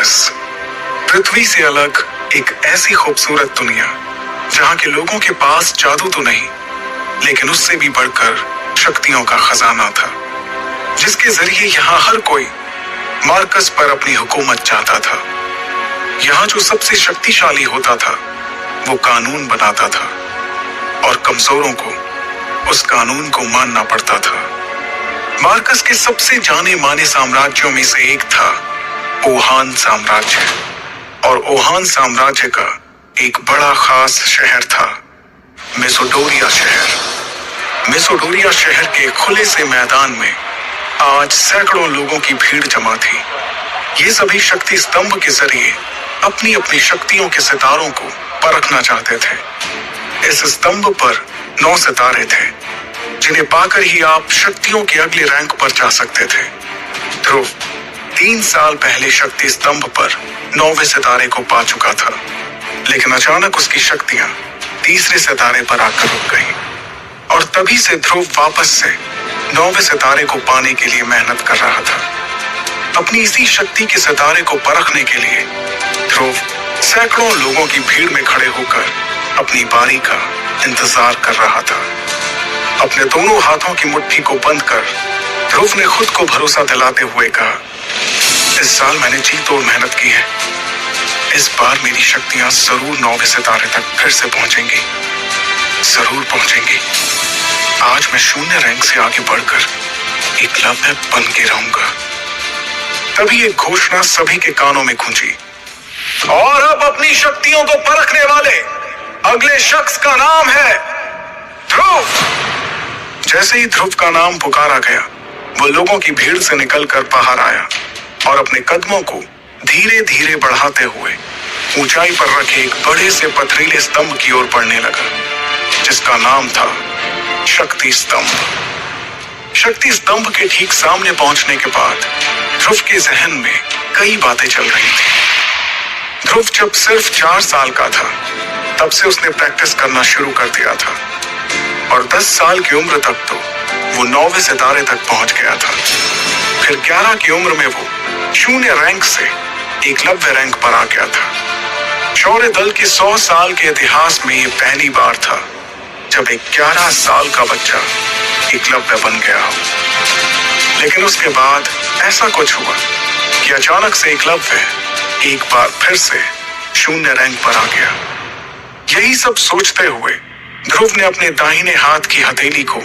Marcus. पृथ्वी से अलग एक ऐसी खूबसूरत दुनिया जहां के लोगों के पास जादू तो नहीं, लेकिन उससे भी बढ़कर शक्तियों का खजाना था, जिसके जरिए यहाँ हर कोई मार्कस पर अपनी हुकूमत चाहता था। यहाँ जो सबसे शक्तिशाली होता था वो कानून बनाता था और कमजोरों को उस कानून को मानना पड़ता था। मार्कस के सबसे जाने माने साम्राज्यों में से एक था ओहान साम्राज्य, और ओहान साम्राज्य का एक बड़ा खास शहर था मेसोडोरिया शहर। मेसोडोरिया शहर के खुले से मैदान में आज सैकड़ों लोगों की भीड़ जमा थी। ये सभी शक्ति स्तंभ के जरिए अपनी अपनी शक्तियों के सितारों को परखना चाहते थे। इस स्तंभ पर 9 सितारे थे, जिन्हें पाकर ही आप शक्तियों के अगले रैंक पर जा सकते थे। ध्रुव 3 साल पहले शक्ति स्तंभ पर 9वें सितारे को पा चुका था, लेकिन अचानक उसकी शक्तियां तीसरे सितारे पर आकर रुक गईं, और तभी से ध्रुव वापस से 9वें सितारे को पाने के लिए मेहनत कर रहा था। अपनी इसी शक्ति के सितारे को परखने के लिए ध्रुव सैकड़ों लोगों की भीड़ में खड़े होकर अपनी बारी का इंतजार कर रहा था। अपने दोनों हाथों की मुट्ठी को बंद कर ध्रुव ने खुद को भरोसा दिलाते हुए कहा, इस साल मैंने जी तोड़ मेहनत की है। इस बार मेरी शक्तियां जरूर 9वें सितारे तक फिर से पहुंचेंगी, जरूर पहुंचेंगी। आज मैं शून्य रैंक से आगे बढ़कर एकलव्य बन के रहूंगा। तभी एक घोषणा सभी के कानों में गूंजी, और अब अपनी शक्तियों को परखने वाले अगले शख्स का नाम है ध्रुव। जैसे ही ध्रुव का नाम पुकारा गया, वो लोगों की भीड़ से निकलकर बाहर आया और अपने कदमों को धीरे धीरे बढ़ाते हुए ऊंचाई पर रखे एक बड़े से पथरीले स्तंभ की ओर बढ़ने लगा, जिसका नाम था शक्ति स्तंभ। शक्ति स्तंभ के ठीक सामने पहुंचने के बाद ध्रुव के जहन में कई बातें चल रही थी। ध्रुव जब सिर्फ 4 साल का था, तब से उसने प्रैक्टिस करना शुरू कर दिया था, और 10 साल की उम्र तक तो वो 9वें सितारे तक पहुंच गया था। फिर 11 की उम्र में वो शून्य रैंक से एकलव्य रैंक पर आ गया था। शौर्य दल के 100 साल के इतिहास में ये पहली बार था जब एक 11 साल का बच्चा एकलव्य बन गया हो। लेकिन उसके बाद ऐसा कुछ हुआ कि अचानक से एकलव्य एक बार फिर से शून्य रैंक पर आ गया। यही सब सोचते हुए ध्रुव ने अपने दाहिने हाथ की हथेली को